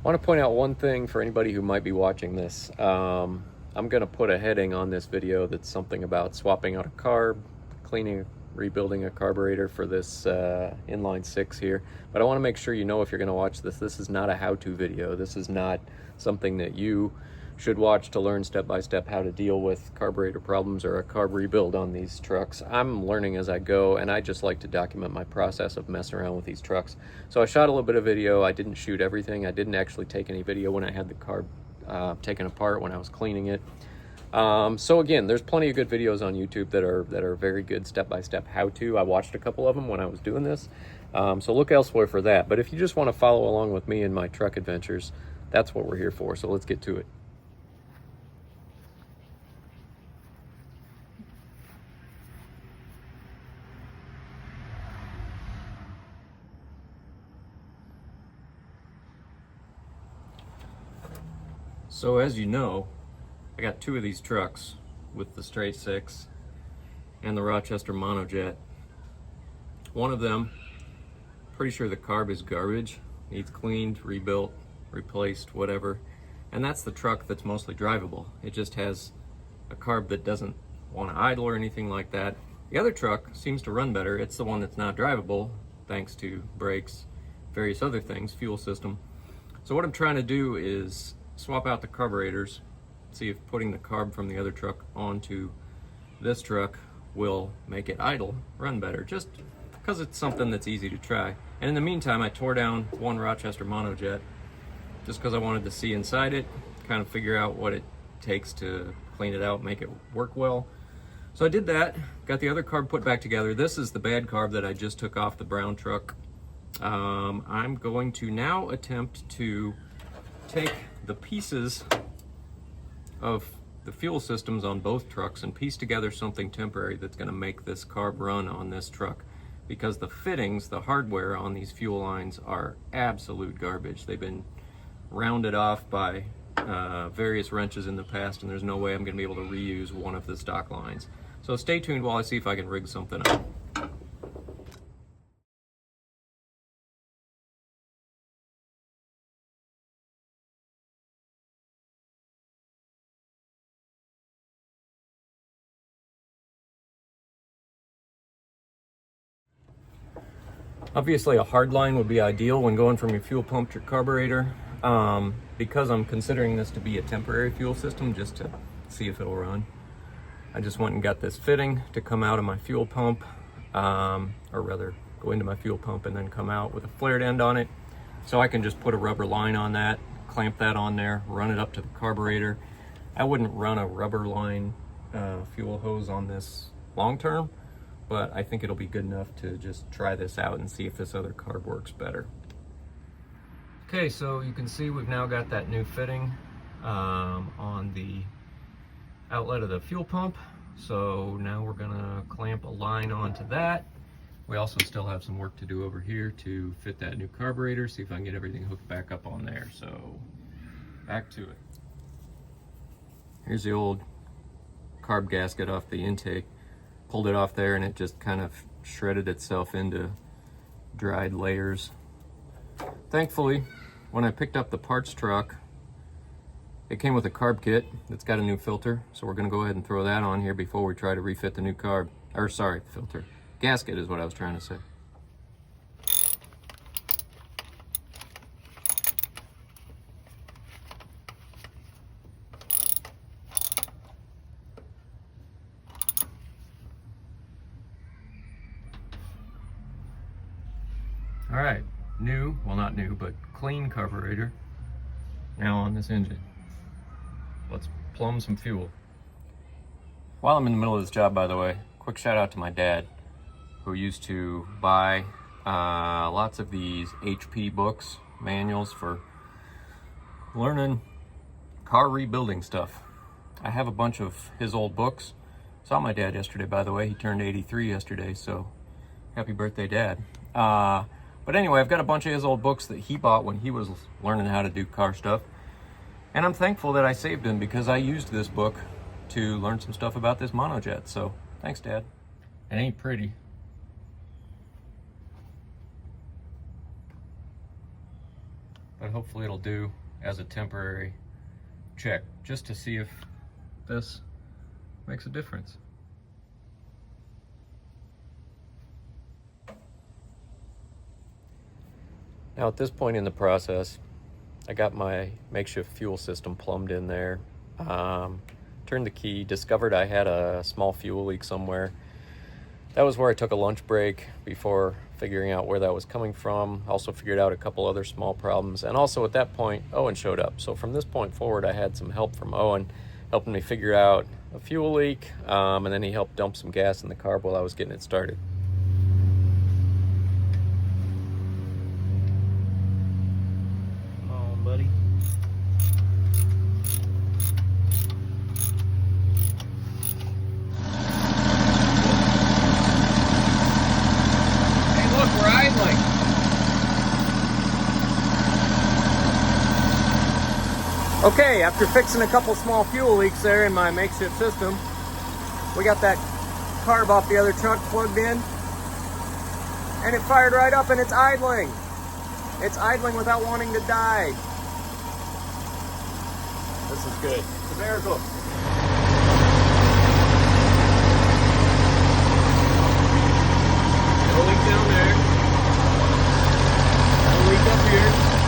I want to point out one thing for anybody who might be watching this. I'm going to put a heading on this video that's something about swapping out a carb, cleaning, rebuilding a carburetor for this inline six here. But I want to make sure you know, if you're going to watch this, this is not a how-to video. This is not something that you should watch to learn step-by-step how to deal with carburetor problems or a carb rebuild on these trucks. I'm learning as I go, and I just like to document my process of messing around with these trucks. So I shot a little bit of video. I didn't shoot everything. I didn't actually take any video when I had the carb taken apart, when I was cleaning it. So again, there's plenty of good videos on YouTube that are very good step-by-step how-to. I watched a couple of them when I was doing this. So look elsewhere for that. But if you just want to follow along with me in my truck adventures, that's what we're here for. So let's get to it. So as you know, I got two of these trucks with the straight six and the Rochester Monojet. One of them, pretty sure the carb is garbage, needs cleaned, rebuilt, replaced, whatever. And that's the truck that's mostly drivable. It just has a carb that doesn't want to idle or anything like that. The other truck seems to run better. It's the one that's not drivable, thanks to brakes, various other things, fuel system. So what I'm trying to do is swap out the carburetors, see if putting the carb from the other truck onto this truck will make it idle, run better, just because it's something that's easy to try. And in the meantime, I tore down one Rochester Monojet just because I wanted to see inside it, kind of figure out what it takes to clean it out, make it work well. So I did that, got the other carb put back together. This is the bad carb that I just took off the brown truck. I'm going to now attempt to take the pieces of the fuel systems on both trucks and piece together something temporary that's going to make this carb run on this truck, because the fittings, the hardware on these fuel lines are absolute garbage. They've been rounded off by various wrenches in the past, and there's no way I'm going to be able to reuse one of the stock lines. So stay tuned while I see if I can rig something up. Obviously a hard line would be ideal when going from your fuel pump to your carburetor. Because I'm considering this to be a temporary fuel system, just to see if it'll run, I just went and got this fitting to come out of my fuel pump, or rather go into my fuel pump and then come out with a flared end on it. So I can just put a rubber line on that, clamp that on there, run it up to the carburetor. I wouldn't run a rubber line fuel hose on this long term, but I think it'll be good enough to just try this out and see if this other carb works better. Okay, so you can see we've now got that new fitting on the outlet of the fuel pump. So now we're gonna clamp a line onto that. We also still have some work to do over here to fit that new carburetor, see if I can get everything hooked back up on there. So back to it. Here's the old carb gasket off the intake. Pulled it off there and it just kind of shredded itself into dried layers. Thankfully, when I picked up the parts truck, it came with a carb kit that's got a new filter, so we're going to go ahead and throw that on here before we try to refit the new carb, or sorry, filter. Gasket is what I was trying to say. All right, new, well not new, but clean carburetor now on this engine. Let's plumb some fuel. While I'm in the middle of this job, by the way, quick shout out to my dad, who used to buy lots of these HP books, manuals for learning car rebuilding stuff. I have a bunch of his old books. Saw my dad yesterday, by the way. He turned 83 yesterday, so happy birthday, Dad. But anyway, I've got a bunch of his old books that he bought when he was learning how to do car stuff. And I'm thankful that I saved them, because I used this book to learn some stuff about this Monojet. So thanks, Dad. It ain't pretty. but hopefully it'll do as a temporary check, just to see if this makes a difference. Now at this point in the process, I got my makeshift fuel system plumbed in there. Turned the key, discovered I had a small fuel leak somewhere. That was where I took a lunch break before figuring out where that was coming from. Also figured out a couple other small problems. And also at that point, Owen showed up. So from this point forward, I had some help from Owen, helping me figure out a fuel leak. And then he helped dump some gas in the carb while I was getting it started. Buddy. Hey, look, we're idling. Okay, after fixing a couple small fuel leaks there in my makeshift system, we got that carb off the other truck plugged in, and it fired right up and it's idling. It's idling without wanting to die. This is good. It's a miracle. No leak down there. No leak up here.